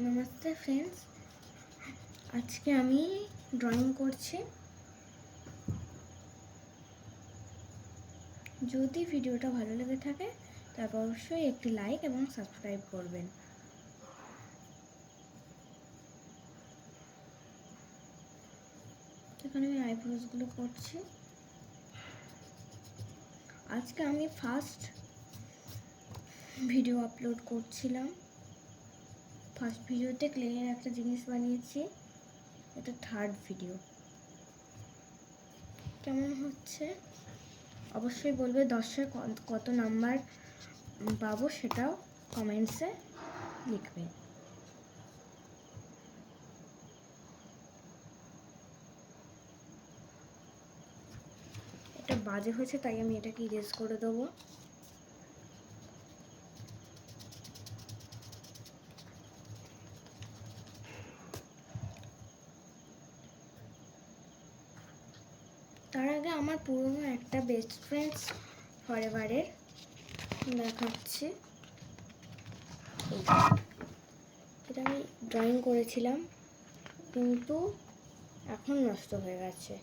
Namaste friends, আজকে আমি drawing করছি। যদি ভিডিওটা ভালো লেগে থাকে তারপর অবশ্যই একটি লাইক এবং সাবস্ক্রাইব করবেন। এখানে আমি আইব্রোজগুলো করছি। আজকে আমি ফার্স্ট ভিডিও আপলোড করছিলাম। ফার্স্ট ভিডিওতে ক্লের একটা জিনিস বানিয়েছি, এটা থার্ড ভিডিও। কেমন হচ্ছে অবশ্যই বলবে। 10-এ কত নাম্বার পাবো সেটাও কমেন্টসে লিখবে। এটা বাজে হয়েছে তাই আমি এটাকে ইরেজ করে দেবো। তার আগে আমার পুরনো একটা বেস্ট ফ্রেন্ডস ফরএভারের দেখাচ্ছি। এটা আমি ড্রয়িং করেছিলাম কিন্তু এখন নষ্ট হয়ে গেছে।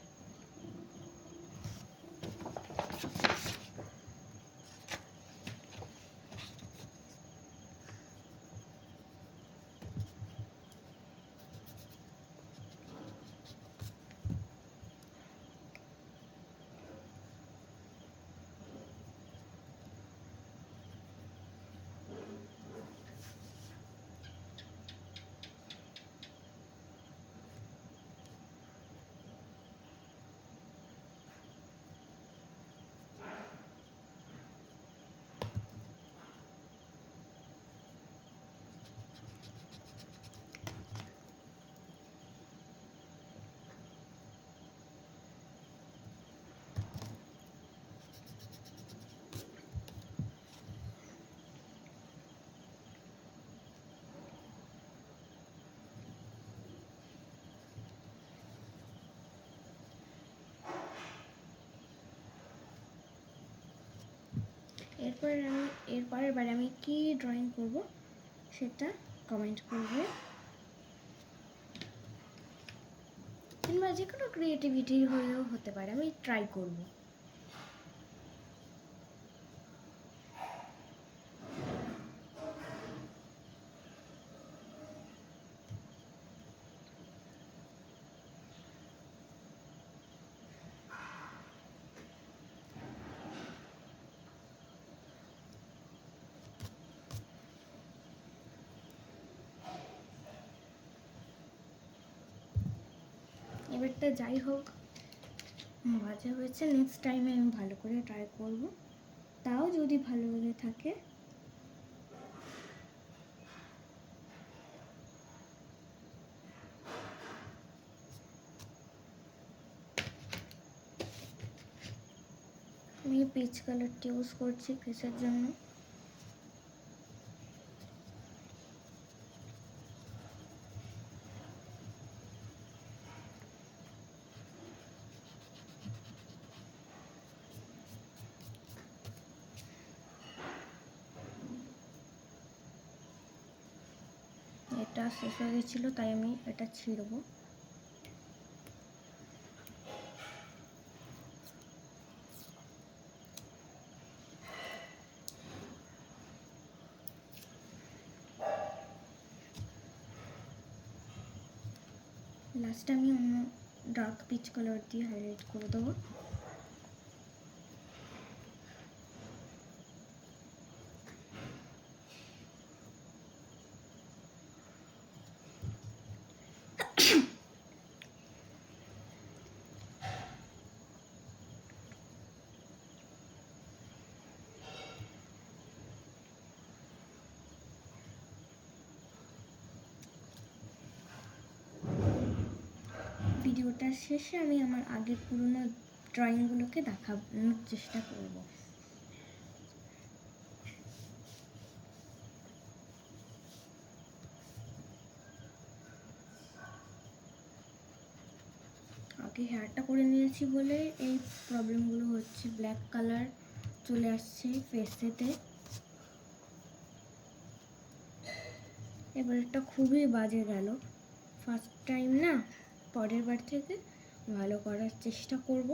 এরপরের বারে আমি কি ড্রয়িং করব সেটা কমেন্ট করবে, কিংবা যে কোনো ক্রিয়েটিভিটি হলেও হতে পারে, আমি ট্রাই করব। এবারটা যাই হোক বাজে হয়েছে, নেক্সট টাইমে আমি ভালো করে ট্রাই করব। তাও যদি ভালো লেগে থাকে আমি পিচ কালারটি ইউজ করছি ফেসের জন্য। এটা শেষ হয়ে গেছিলো তাই আমি এটা ছিঁড়বো। লাস্টে আমি অন্য ডার্ক পিচ কালার দিয়ে হাইলাইট করে দেবো। ভিডিওটার শেষে আমি আমার আগের পুরনো ড্রয়িংগুলোকে দেখানোর চেষ্টা করব। আগে হেয়ারটা করে নিয়েছি বলে এই প্রবলেমগুলো হচ্ছে। ব্ল্যাক কালার চলে আসছে ফেসেতে। এবারটা খুবই বাজে গেল, ফার্স্ট টাইম না, পরের বার থেকে ভালো করার চেষ্টা করব।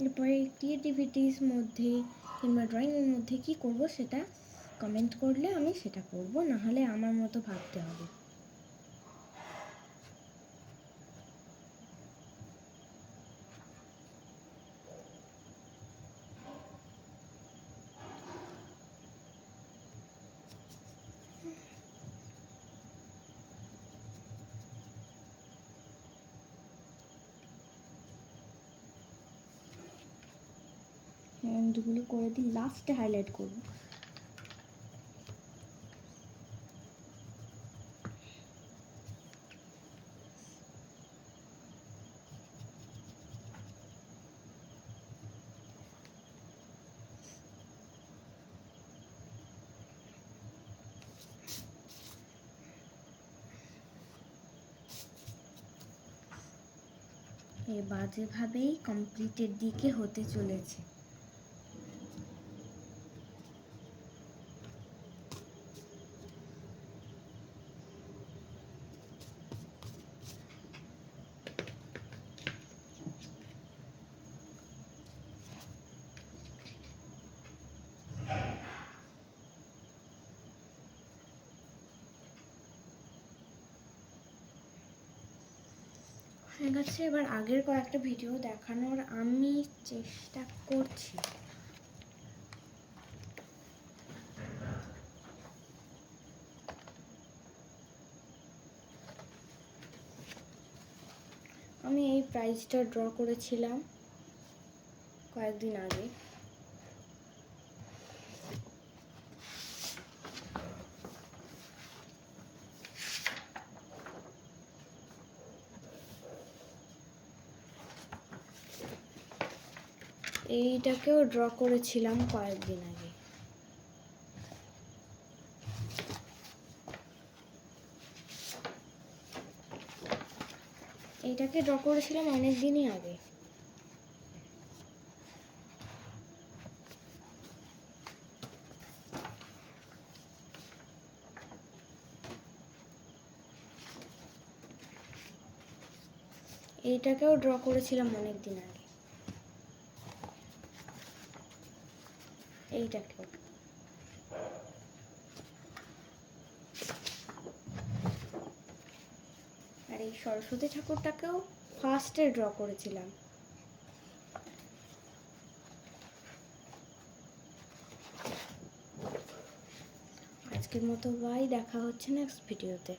এরপরে ক্রিয়েটিভিটির মধ্যে কিংবা ড্রয়িংয়ের মধ্যে কি করব সেটা কমেন্ট করলে আমি সেটা করব, নাহলে আমার মতো ভাবতে হবে। হ্যান্ডগুলো করে দিই, লাস্টে হাইলাইট করব। এই বাজেভাবেই কমপ্লিটের দিকে হতে চলেছে। হয়ে গেছে, এবার আগের কয়েকটা ভিডিও দেখানোর আমি চেষ্টা করছি। আমি এই প্রাইজটা ড্র করেছিলাম কয়েকদিন আগে। এইটাকেও ড্র করেছিলাম কয়েকদিন আগে। এইটাকে ড্র করেছিলাম অনেক দিনই আগে। এইটাকেও ড্র করেছিলাম অনেক দিন আগে। এইটাকেও। আর এই সরস্বতী ঠাকুরটাকেও ফার্স্টে ড্র করেছিলাম। আজকের মতো বাই, দেখা হচ্ছে নেক্সট ভিডিওতে।